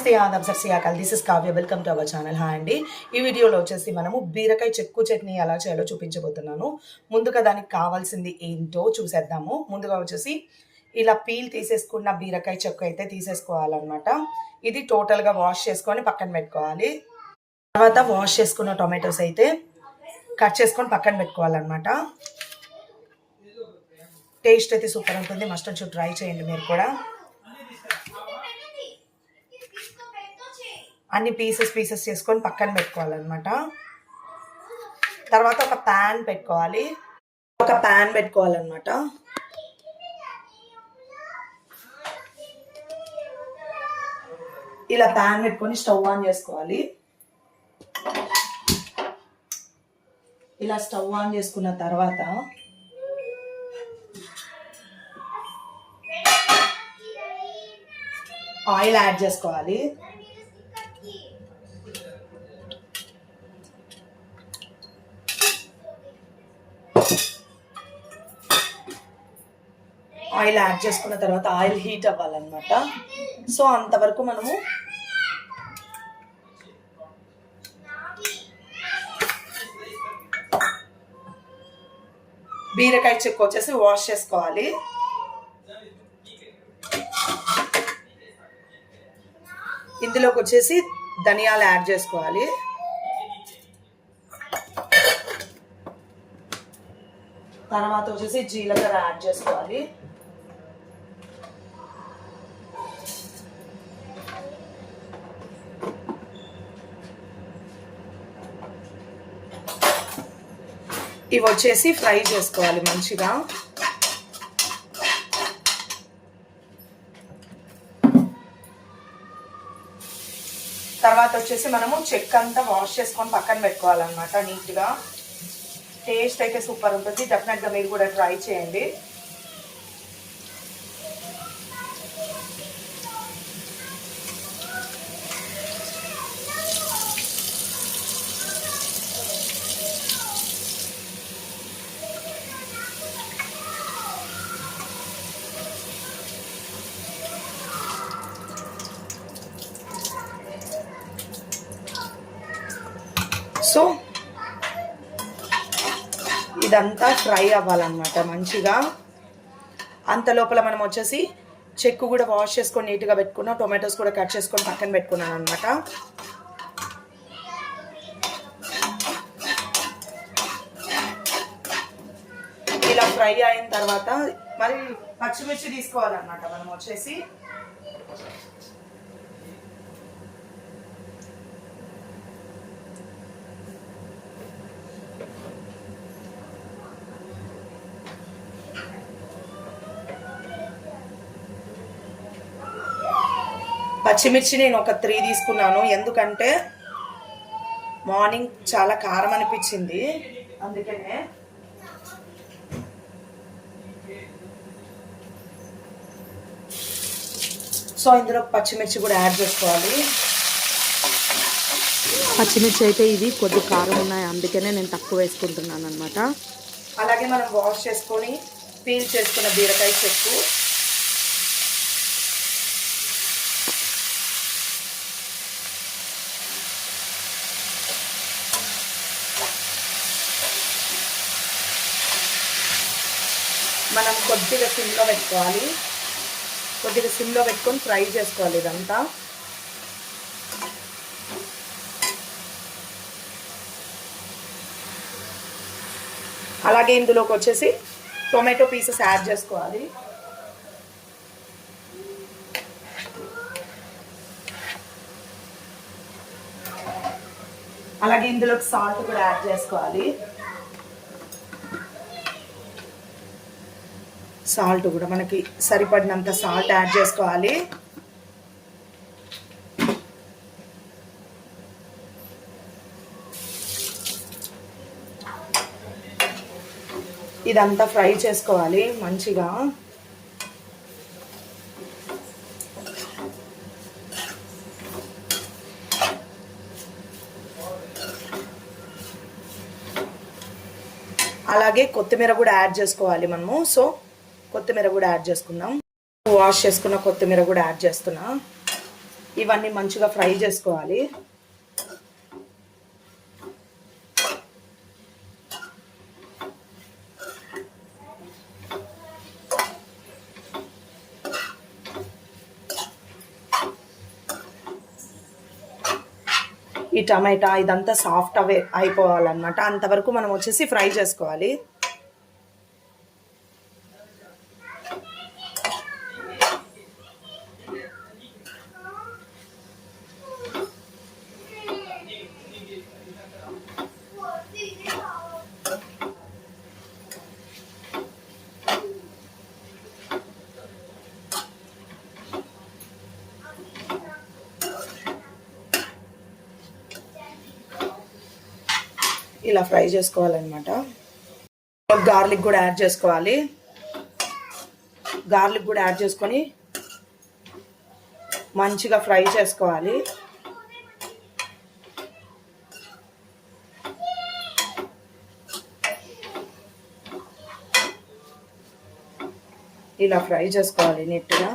నమస్తే ఆదాబ్ సత్ శ్రీ అకాల్. This is Kavya. Welcome to our channel. Hi అండి. ఈ వీడియోలో వచ్చేసి మనము బీరకాయ చెక్కు చట్నీ ఎలా చేయాలో చూపించబోతున్నాను. ముందుగా దానికి కావాల్సింది ఏంటో చూసేద్దాము. ముందుగా వచ్చేసి ఇలా పీల్ తీసేసుకున్న బీరకాయ చెక్కు అయితే తీసేసుకోవాలన్నమాట. ఇది టోటల్గా వాష్ చేసుకొని పక్కన పెట్టుకోవాలి. తర్వాత వాష్ చేసుకున్న టొమాటోస్ అయితే కట్ చేసుకొని పక్కన పెట్టుకోవాలన్నమాట. టేస్ట్ అయితే సూపర్ ఉంటుంది. మస్ట్ అండ్ షుడ్ ట్రై చేయండి మీరు కూడా. అన్ని పీసెస్ చేసుకొని పక్కన పెట్టుకోవాలన్నమాట. తర్వాత ఒక ప్యాన్ పెట్టుకోవాలన్నమాట. ఇలా ప్యాన్ పెట్టుకొని స్టవ్ ఆన్ చేసుకోవాలి. ఇలా స్టవ్ ఆన్ చేసుకున్న తర్వాత ఆయిల్ యాడ్ చేసుకోవాలి. ఆయిల్ యాడ్ చేసుకున్న తర్వాత ఆయిల్ హీట్ అవ్వాలన్నమాట. సో అంతవరకు మనము బీరకాయ చెక్కు వచ్చేసి వాష్ చేసుకోవాలి. ఇందులోకి వచ్చేసి ధనియాలు యాడ్ చేసుకోవాలి. తర్వాత వచ్చేసి జీలకర్ర యాడ్ చేసుకోవాలి. ఇవి వచ్చేసి ఫ్రై చేసుకోవాలి మంచిగా. తర్వాత వచ్చేసి మనము చెక్క అంతా వాష్ చేసుకొని పక్కన పెట్టుకోవాలన్నమాట నీట్గా. టేస్ట్ అయితే సూపర్ ఉంటుంది. డెఫినెట్గా మీరు కూడా ట్రై చేయండి. సో ఇదంతా ఫ్రై అవ్వాలన్నమాట మంచిగా. అంత లోపల మనం వచ్చేసి చెక్కు కూడా వాష్ చేసుకొని నీట్గా పెట్టుకున్నాం. టొమాటోస్ కూడా కట్ చేసుకొని పక్కన పెట్టుకున్నాను అనమాట. ఇలా ఫ్రై అయిన తర్వాత మరి పచ్చిమిర్చి తీసుకోవాలన్నమాట మనం వచ్చేసి. పచ్చిమిర్చి నేను ఒక 3 తీసుకున్నాను. ఎందుకంటే మార్నింగ్ చాలా కారం అనిపించింది, అందుకనే. సో ఇందులో పచ్చిమిర్చి కూడా యాడ్ చేసుకోవాలి. పచ్చిమిర్చి అయితే ఇవి కొద్ది కారం ఉన్నాయి, అందుకనే నేను తక్కువ వేసుకుంటున్నాను అనమాట. అలాగే మనం వాష్ చేసుకొని పీల్ చేసుకున్న బీరకాయ చెక్కు మనం కొద్దిగా సిమ్లో పెట్టుకోవాలి. కొద్దిగా సిమ్లో పెట్టుకొని ఫ్రై చేసుకోవాలి ఇదంతా. అలాగే ఇందులోకి వచ్చేసి టొమాటో పీసెస్ యాడ్ చేసుకోవాలి. అలాగే ఇందులోకి సాల్ట్ కూడా యాడ్ చేసుకోవాలి. సాల్ట్ కూడా మనకి సరిపడినంత సాల్ట్ యాడ్ చేసుకోవాలి. ఇదంతా ఫ్రై చేసుకోవాలి మంచిగా. అలాగే కొత్తిమీర కూడా యాడ్ చేసుకోవాలి మనము. సో కొత్తిమీర కూడా యాడ్ చేసుకుందాం. వాష్ చేసుకున్న కొత్తిమీర కూడా యాడ్ చేస్తున్నా. ఇవన్నీ మంచిగా ఫ్రై చేసుకోవాలి. ఈ టమాటా ఇదంతా సాఫ్ట్ అయిపోవాలన్నమాట. అంతవరకు మనం వచ్చేసి ఫ్రై చేసుకోవాలి. ఇలా ఫ్రై చేసుకోవాలన్నమాట. గార్లిక్ కూడా యాడ్ చేసుకోవాలి. గార్లిక్ కూడా యాడ్ చేసుకొని మంచిగా ఫ్రై చేసుకోవాలి. ఇలా ఫ్రై చేసుకోవాలి నీట్గా.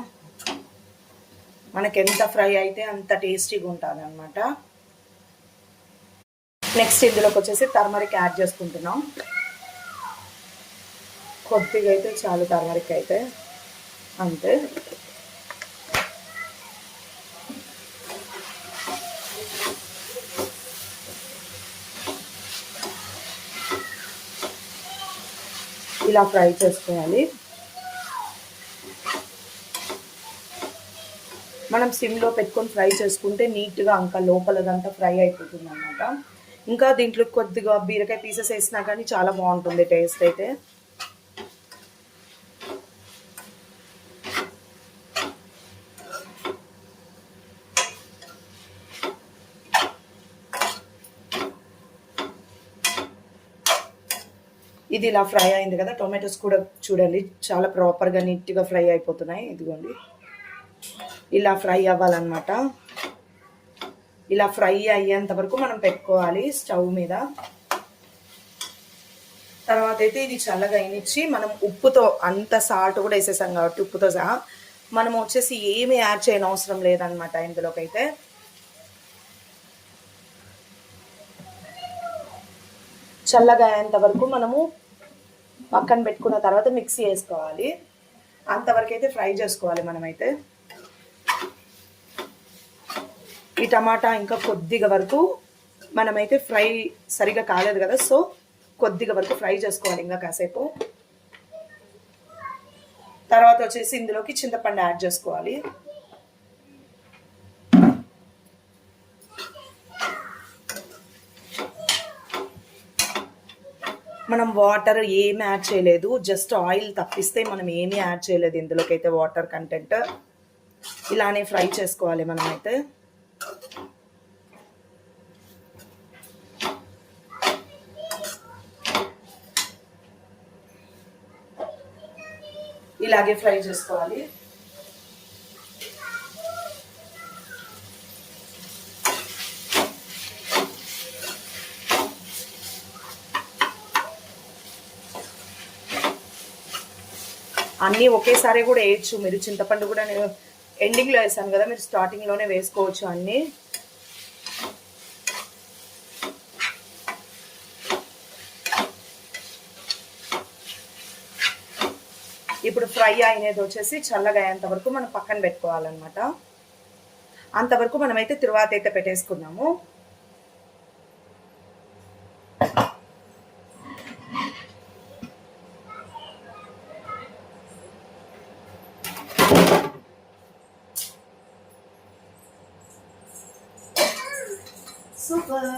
మనకి ఎంత ఫ్రై అయితే అంత టేస్టీగా ఉంటుంది అన్నమాట. నెక్స్ట్ ఇందులోకి వచ్చేసి టర్మరిక్ యాడ్ చేసుకుంటున్నాం. కొద్దిగా అయితే చాలు, టర్మరిక్ అయితే అంతే. ఇలా ఫ్రై చేసుకోవాలి. మనం సిమ్లో పెట్టుకొని ఫ్రై చేసుకుంటే నీట్గా ఇంకా లోపలదంతా ఫ్రై అయిపోతుంది అన్నమాట. ఇంకా దీంట్లో కొద్దిగా బీరకాయ పీసెస్ వేసినా కానీ చాలా బాగుంటుంది టేస్ట్ అయితే. ఇది ఇలా ఫ్రై అయింది కదా. టొమాటోస్ కూడా చూడండి చాలా ప్రాపర్గా నీట్గా ఫ్రై అయిపోతున్నాయి. ఇదిగోండి ఇలా ఫ్రై అవ్వాలన్నమాట. ఇలా ఫ్రై అయ్యేంత వరకు మనం పెట్టుకోవాలి స్టవ్ మీద. తర్వాత అయితే ఇది చల్లగా అయినిచ్చి మనం ఉప్పుతో, అంత సాల్ట్ కూడా వేసేసాం కాబట్టి ఉప్పుతో సహా మనం వచ్చేసి ఏమి యాడ్ చేయని అవసరం లేదనమాట ఇందులోకైతే. చల్లగా అయ్యేంత వరకు మనము పక్కన పెట్టుకున్న తర్వాత మిక్సీ వేసుకోవాలి. అంతవరకు అయితే ఫ్రై చేసుకోవాలి మనమైతే. ఈ టమాటా ఇంకా కొద్దిగా వరకు మనమైతే ఫ్రై సరిగా కాలేదు కదా, సో కొద్దిగా వరకు ఫ్రై చేసుకోవాలి ఇంకా కాసేపు. తర్వాత వచ్చేసి ఇందులోకి చింతపండు యాడ్ చేసుకోవాలి. మనం వాటర్ ఏమి యాడ్ చేయలేదు, జస్ట్ ఆయిల్ తప్పిస్తే మనం ఏమీ యాడ్ చేయలేదు ఇందులోకి అయితే. వాటర్ కంటెంట్ ఇలానే ఫ్రై చేసుకోవాలి మనమైతే. ఇలాగే ఫ్రై చేసుకోవాలి. అన్నీ ఒకేసారి కూడా వేయచ్చు మీరు. చింతపండు కూడా నేను ఎండింగ్లో వేసాను కదా, మీరు స్టార్టింగ్లోనే వేసుకోవచ్చు అన్నీ. ఇప్పుడు ఫ్రై అయినది వచ్చేసి చల్లగా అయ్యేంత వరకు మనం పక్కన పెట్టుకోవాలన్నమాట. అంతవరకు మనమైతే తరువాత అయితే పెట్టేసుకున్నాము. సూపర్.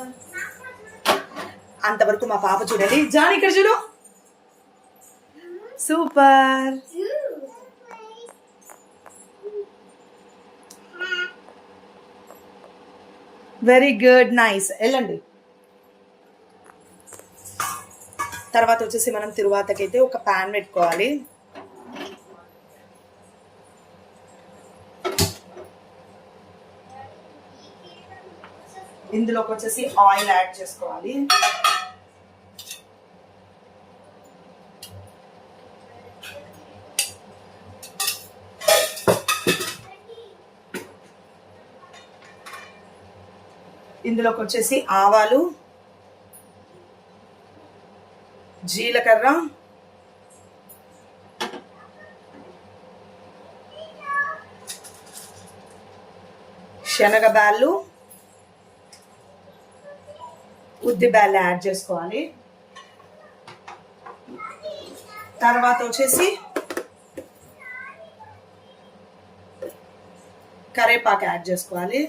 అంతవరకు మా పాప చూడండి, జాన్ ఇక్కడ చూడు, సూపర్. Very good, nice. వెళ్ళండి. తర్వాత వచ్చేసి మనం తిరువాతకైతే ఒక ప్యాన్ పెట్టుకోవాలి. ఇందులోకి వచ్చేసి ఆయిల్ యాడ్ చేసుకోవాలి. ఇందులోకి వచ్చేసి ఆవాలు, జీలకర్ర, శనగబ్యాళ్ళు, ఉద్దిబ్యాళ్ళు యాడ్ చేసుకోవాలి. తర్వాత వచ్చేసి కరేపాకు యాడ్ చేసుకోవాలి.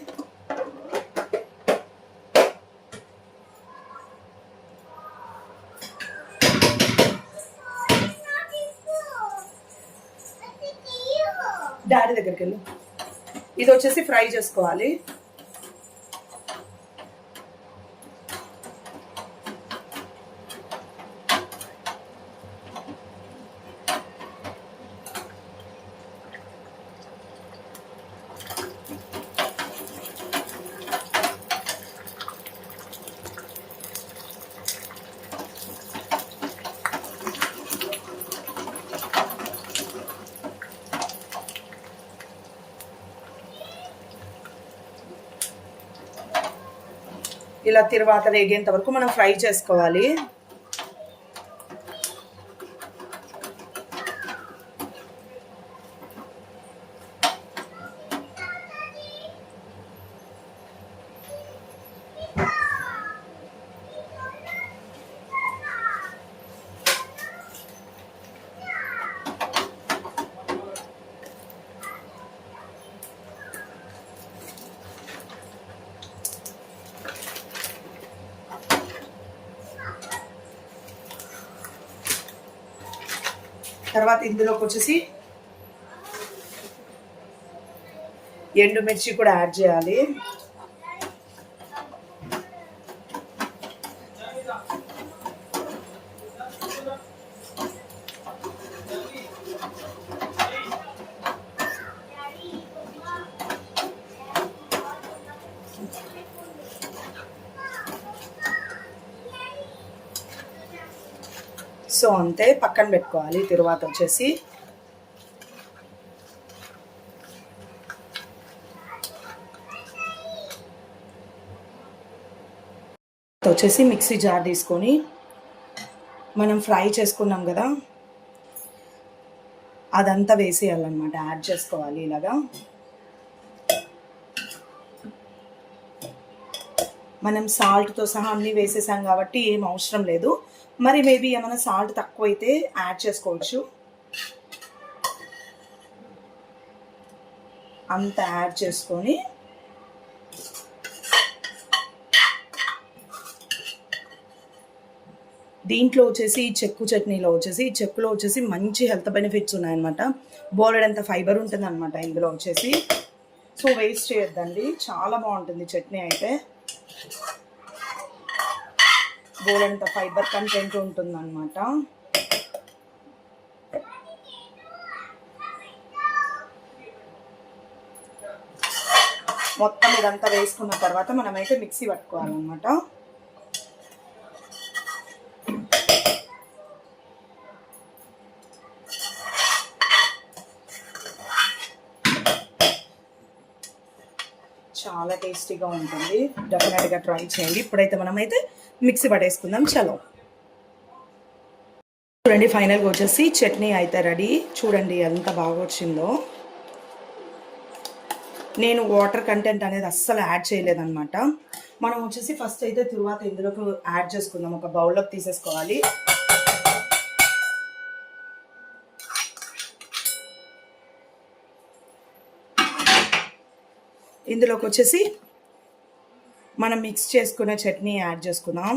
డాడీ దగ్గరికి వెళ్ళు. ఇది వచ్చేసి ఫ్రై చేసుకోవాలి. ఇలా తిరువాత వేగేంత వరకు మనం ఫ్రై చేసుకోవాలి. తర్వాత ఇందులోకి వచ్చేసి ఎండుమిర్చి కూడా యాడ్ చేయాలి. సో అంతే, పక్కన పెట్టుకోవాలి. తరువాత వచ్చేసి మిక్సీ జార్ తీసుకొని మనం ఫ్రై చేసుకున్నాం కదా, అదంతా వేసేయాలన్నమాట, యాడ్ చేసుకోవాలి ఇలాగా. మనం సాల్ట్తో సహా అన్నీ వేసేసాం కాబట్టి ఏం అవసరం లేదు. మరి మేబీ ఏమైనా సాల్ట్ తక్కువ అయితే యాడ్ చేసుకోవచ్చు. అంత యాడ్ చేసుకొని దీంట్లో వచ్చేసి ఈ చెక్కు చట్నీలో వచ్చేసి, ఈ చెక్కులో వచ్చేసి మంచి హెల్త్ బెనిఫిట్స్ ఉన్నాయన్నమాట. బోలెడంత ఫైబర్ ఉంటుంది అనమాట ఇందులో వచ్చేసి. సో వేస్ట్ చేయొద్దండి, చాలా బాగుంటుంది చట్నీ అయితే. బోలెడంత ఫైబర్ కంటెంట్ ఉంటుంది అనమాట. మొత్తం ఇదంతా వేసుకున్న తర్వాత మనమైతే మిక్సీ పట్టుకోవాలన్నమాట. చాలా టేస్టీగా ఉంటుంది, డెఫినెట్గా ట్రై చేయండి. ఇప్పుడైతే మనమైతే మిక్సీ పట్టేసుకుందాం. చలో చూడండి, ఫైనల్గా వచ్చేసి చట్నీ అయితే రెడీ. చూడండి ఎంత బాగా వచ్చిందో. నేను వాటర్ కంటెంట్ అనేది అస్సలు యాడ్ చేయలేదన్నమాట. మనం వచ్చేసి ఫస్ట్ అయితే తరువాత ఇందులోకి యాడ్ చేసుకుందాం. ఒక బౌల్లోకి తీసేసుకోవాలి. ఇందులోకి వచ్చేసి మనం మిక్స్ చేసుకున్న చట్నీ యాడ్ చేసుకుందాం.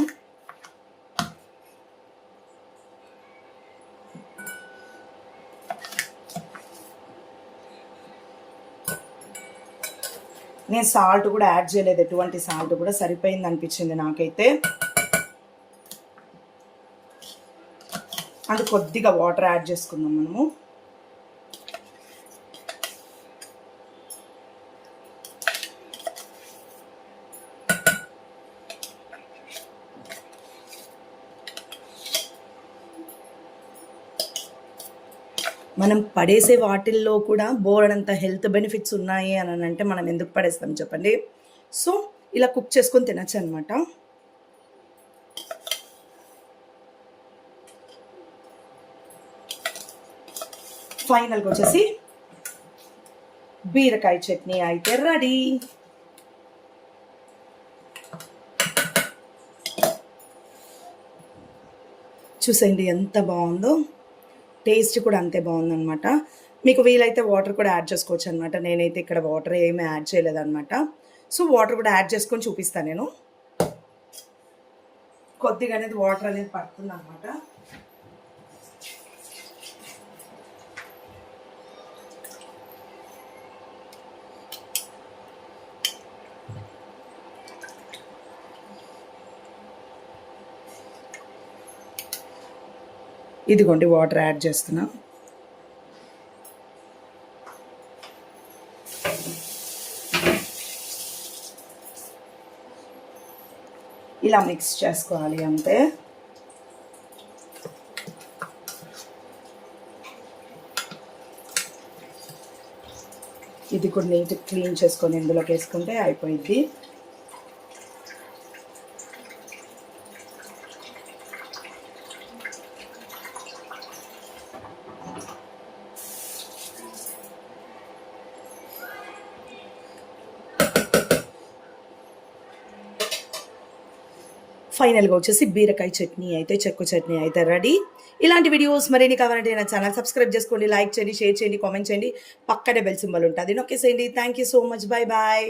నేను సాల్ట్ కూడా యాడ్ చేయలేదు, ఎటువంటి సాల్ట్ కూడా, సరిపోయింది అనిపించింది నాకైతే. అది కొద్దిగా వాటర్ యాడ్ చేసుకుందాం మనము. మనం పడేసే వాటిల్లో కూడా బోలెడంత హెల్త్ బెనిఫిట్స్ ఉన్నాయి అని అంటే మనం ఎందుకు పడేస్తాం చెప్పండి. సో ఇలా కుక్ చేసుకొని తినచ్చు అనమాట. ఫైనల్గా వచ్చేసి బీరకాయ చట్నీ అయితే రెడీ. చూసేయండి ఎంత బాగుందో, టేస్ట్ కూడా అంతే బాగుందన్నమాట. మీకు వీలైతే వాటర్ కూడా యాడ్ చేసుకోవచ్చు అనమాట. నేనైతే ఇక్కడ వాటర్ ఏమీ యాడ్ చేయలేదన్నమాట. సో వాటర్ కూడా యాడ్ చేసుకొని చూపిస్తాను నేను. కొద్దిగా అనేది వాటర్ అనేది పడుతుంది అనమాట. ఇదిగోండి వాటర్ యాడ్ చేస్తున్నా. ఇలా మిక్స్ చేసుకోవాలి అంతే. ఇది కూడా నీట్ క్లీన్ చేసుకొని ఇందులోకి వేసుకుంటే అయిపోయింది. ఫైనల్గా వచ్చేసి బీరకాయ చట్నీ అయితే, చెక్కు చట్నీ అయితే రెడీ. ఇలాంటి వీడియోస్ మరిన్ని కావాలంటే నా ఛానల్ సబ్స్క్రైబ్ చేసుకోండి, లైక్ చేయండి, షేర్ చేయండి, కామెంట్ చేయండి. పక్కనే బెల్ సింబల్ ఉంటుంది, నొక్కేసేయండి. Thank you so much. Bye bye.